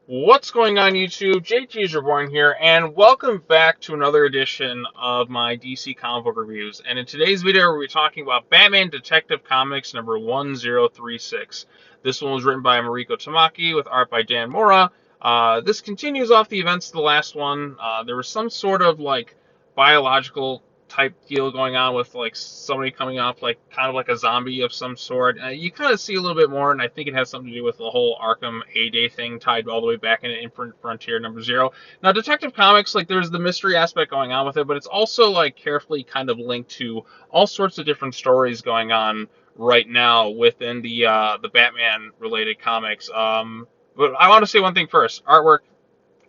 What's going on YouTube? JT's Reborn here, and welcome back to another edition of my DC comic book reviews. And in today's video, we're talking about Batman Detective Comics number 1036. This one was written by Mariko Tamaki with art by Dan Mora. This continues off the events of the last one. There was some sort of like biological type deal going on with like somebody coming off like kind of like a zombie of some sort. You kind of see a little bit more, and I think it has something to do with the whole Arkham Heyday thing tied all the way back into Infinite Frontier number 0. Now, Detective Comics, like there's the mystery aspect going on with it, but it's also like carefully kind of linked to all sorts of different stories going on right now within the Batman related comics. But I want to say one thing first. Artwork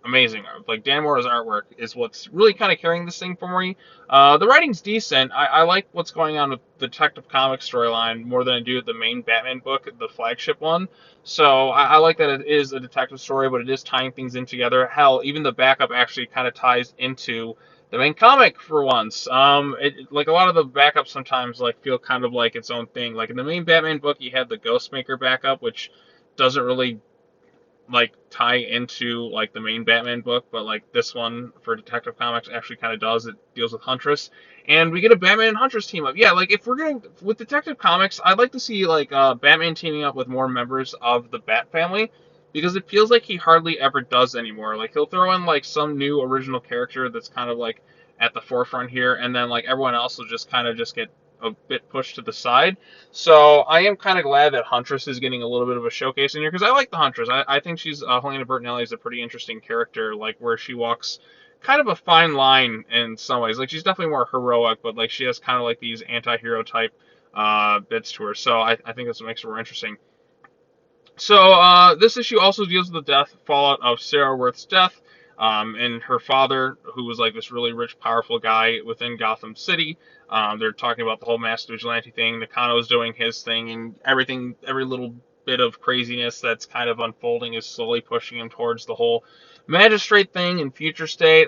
amazing. Like Dan Mora's artwork is what's really kind of carrying this thing for me. The writing's decent. I like what's going on with the Detective Comics storyline more than I do the main Batman book, the flagship one. So I like that it is a detective story, but it is tying things in together. Hell, even the backup actually kind of ties into the main comic for once. Like a lot of the backups sometimes like feel kind of like its own thing. Like in the main Batman book, you had the Ghostmaker backup, which doesn't really like tie into like the main Batman book, but like this one for Detective Comics actually kind of does. It deals with Huntress, and we get a Batman and Huntress team up. Yeah, like if we're going with Detective Comics, I'd like to see like Batman teaming up with more members of the Bat family because it feels like he hardly ever does anymore. Like he'll throw in like some new original character that's kind of like at the forefront here, and then like everyone else will just kind of just get a bit pushed to the side. So I am kind of glad that Huntress is getting a little bit of a showcase in here because I like the Huntress. I think she's Helena Bertinelli is a pretty interesting character, like where she walks kind of a fine line in some ways. Like she's definitely more heroic, but like she has kind of like these anti-hero type bits to her. So I think that's what makes her more interesting. So this issue also deals with the death fallout of Sarah Worth's death, and her father, who was like this really rich, powerful guy within Gotham City. They're talking about the whole master vigilante thing. Nakano's doing his thing, and everything, every little bit of craziness that's kind of unfolding is slowly pushing him towards the whole magistrate thing in Future State.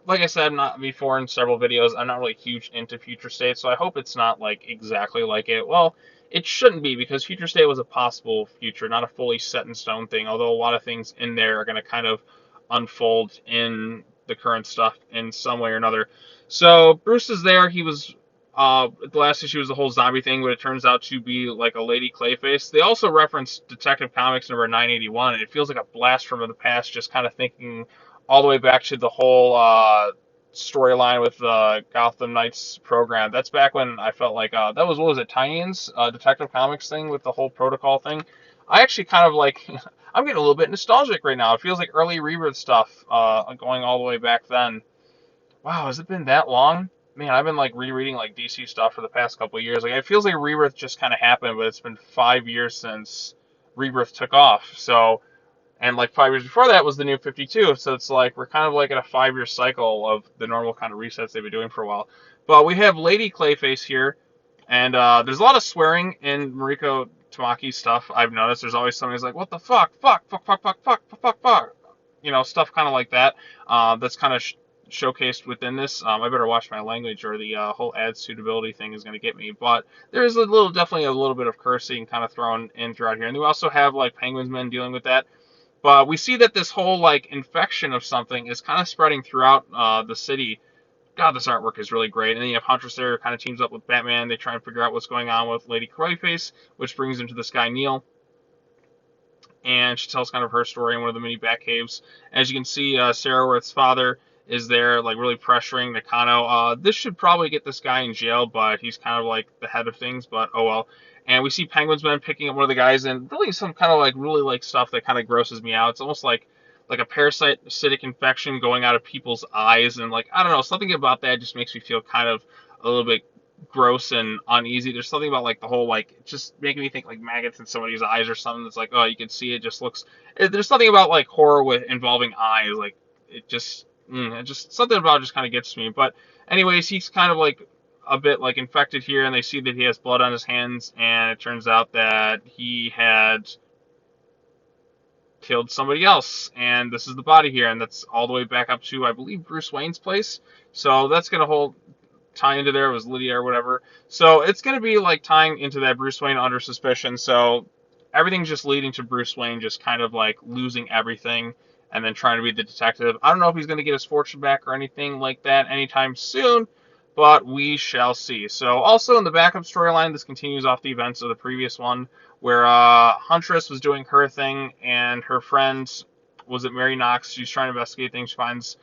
Like I said, not before in several videos, I'm not really huge into Future State, so I hope it's not like exactly like it. Well, it shouldn't be because Future State was a possible future, not a fully set in stone thing. Although a lot of things in there are going to kind of unfold in the current stuff in some way or another. So Bruce is there. He was the last issue was the whole zombie thing, but it turns out to be like a Lady Clayface. They also reference Detective Comics number 981, and it feels like a blast from the past. Just kind of thinking all the way back to the whole storyline with the Gotham Knights program. That's back when I felt like that was what was it, Tie-ins, Detective Comics thing with the whole protocol thing. I actually kind of like I'm getting a little bit nostalgic right now. It feels like early Rebirth stuff, going all the way back then. Wow, has it been that long? Man, I've been like rereading like DC stuff for the past couple of years. Like it feels like Rebirth just kind of happened, but it's been 5 years since Rebirth took off. So and like 5 years before that was the new 52. So it's like we're kind of like in a 5 year cycle of the normal kind of resets they've been doing for a while. But we have Lady Clayface here, and there's a lot of swearing in Mariko Tamaki's stuff. I've noticed there's always somebody who's like, "What the fuck, fuck, fuck, fuck, fuck, fuck, fuck, fuck, fuck," stuff kind of like that. That's kind of showcased within this. I better watch my language, or the whole ad suitability thing is going to get me. But there's definitely a little bit of cursing kind of thrown in throughout here, and we also have like Penguin's Men dealing with that. But we see that this whole like infection of something is kind of spreading throughout the city. God, this artwork is really great. And then you have Huntress there, who kind of teams up with Batman. They try and figure out what's going on with Lady Clayface, which brings them to this guy Neil. And she tells kind of her story in one of the mini Batcaves. As you can see, Sarah Worth's father is there, like really pressuring Nakano. This should probably get this guy in jail, but he's kind of like the head of things. But oh well. And we see Penguin's Men picking up one of the guys, and really some kind of like really like stuff that kind of grosses me out. It's almost like a parasitic infection going out of people's eyes, and like I don't know, something about that just makes me feel kind of a little bit gross and uneasy. There's something about like the whole like just making me think like maggots in somebody's eyes or something. That's like, oh, you can see it just looks. There's something about like horror with involving eyes. Like it just something about it just kind of gets to me. But anyways, he's kind of like a bit like infected here, and they see that he has blood on his hands, and it turns out that he had killed somebody else, and this is the body here, and that's all the way back up to I believe Bruce Wayne's place. So that's gonna hold tie into there. It was Lydia or whatever. So it's going to be like tying into that Bruce Wayne under suspicion. So everything's just leading to Bruce Wayne just kind of like losing everything and then trying to be the detective. I don't know if he's going to get his fortune back or anything like that anytime soon, but we shall see. So also in the backup storyline, this continues off the events of the previous one, where Huntress was doing her thing, and her friend, was it Mary Knox? She's trying to investigate things. She finds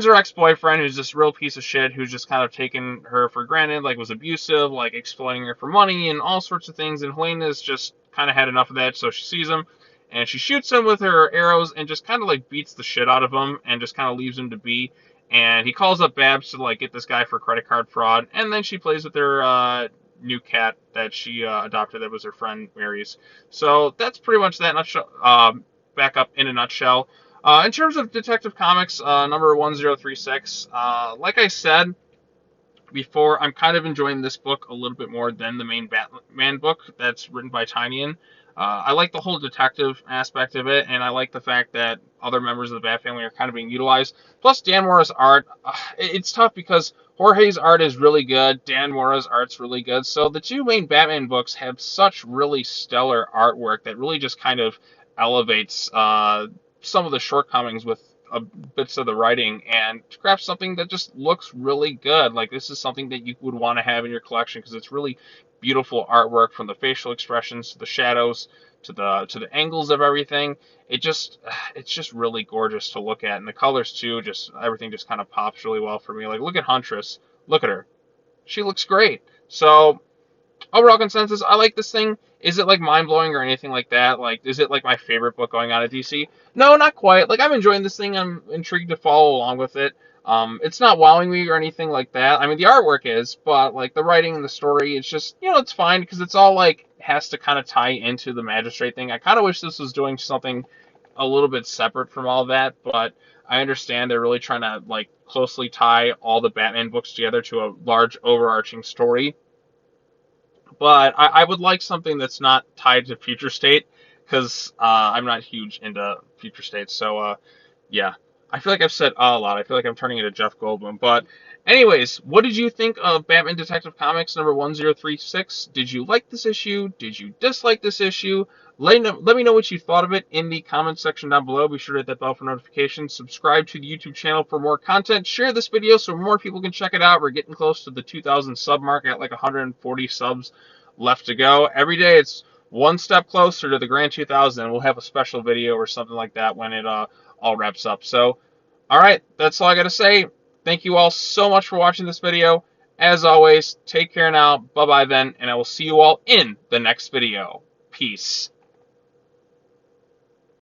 her ex-boyfriend, who's this real piece of shit, who's just kind of taken her for granted, like was abusive, like exploiting her for money and all sorts of things. And Helena's just kind of had enough of that, so she sees him and she shoots him with her arrows and just kind of like beats the shit out of him and just kind of leaves him to be. And he calls up Babs to like get this guy for credit card fraud, and then she plays with her new cat that she adopted, that was her friend Mary's. So that's pretty much that nutshell. Back up in a nutshell. In terms of Detective Comics, number 1036, like I said before, I'm kind of enjoying this book a little bit more than the main Batman book that's written by Tynion. I like the whole detective aspect of it, and I like the fact that other members of the Bat family are kind of being utilized. Plus, Dan Mora's art, it's tough because Jorge's art is really good, Dan Mora's art's really good, so the two main Batman books have such really stellar artwork that really just kind of elevates some of the shortcomings with bits of the writing, and to craft something that just looks really good. Like, this is something that you would want to have in your collection because it's really beautiful artwork, from the facial expressions to the shadows to the angles of everything. It's just really gorgeous to look at, and the colors too. Just everything just kind of pops really well for me. Like, look at Huntress. Look at her. She looks great. So overall consensus, I like this thing. Is it like mind blowing or anything like that? Like, is it like my favorite book going on at DC? No, not quite. Like, I'm enjoying this thing. I'm intrigued to follow along with it. It's not wowing me or anything like that. I mean, the artwork is, but like the writing and the story, it's just, it's fine because it's all like has to kind of tie into the magistrate thing. I kind of wish this was doing something a little bit separate from all that, but I understand they're really trying to like closely tie all the Batman books together to a large overarching story. But I would like something that's not tied to Future State, because I'm not huge into Future State. So, yeah. I feel like I've said a lot. I feel like I'm turning into Jeff Goldblum. But anyways, what did you think of Batman Detective Comics number 1036? Did you like this issue? Did you dislike this issue? Let me know what you thought of it in the comment section down below. Be sure to hit that bell for notifications. Subscribe to the YouTube channel for more content. Share this video so more people can check it out. We're getting close to the 2,000 sub mark, at like 140 subs left to go. Every day it's one step closer to the grand 2,000. We'll have a special video or something like that when it all wraps up. So, all right, that's all I got to say. Thank you all so much for watching this video. As always, take care now. Bye-bye then, and I will see you all in the next video. Peace.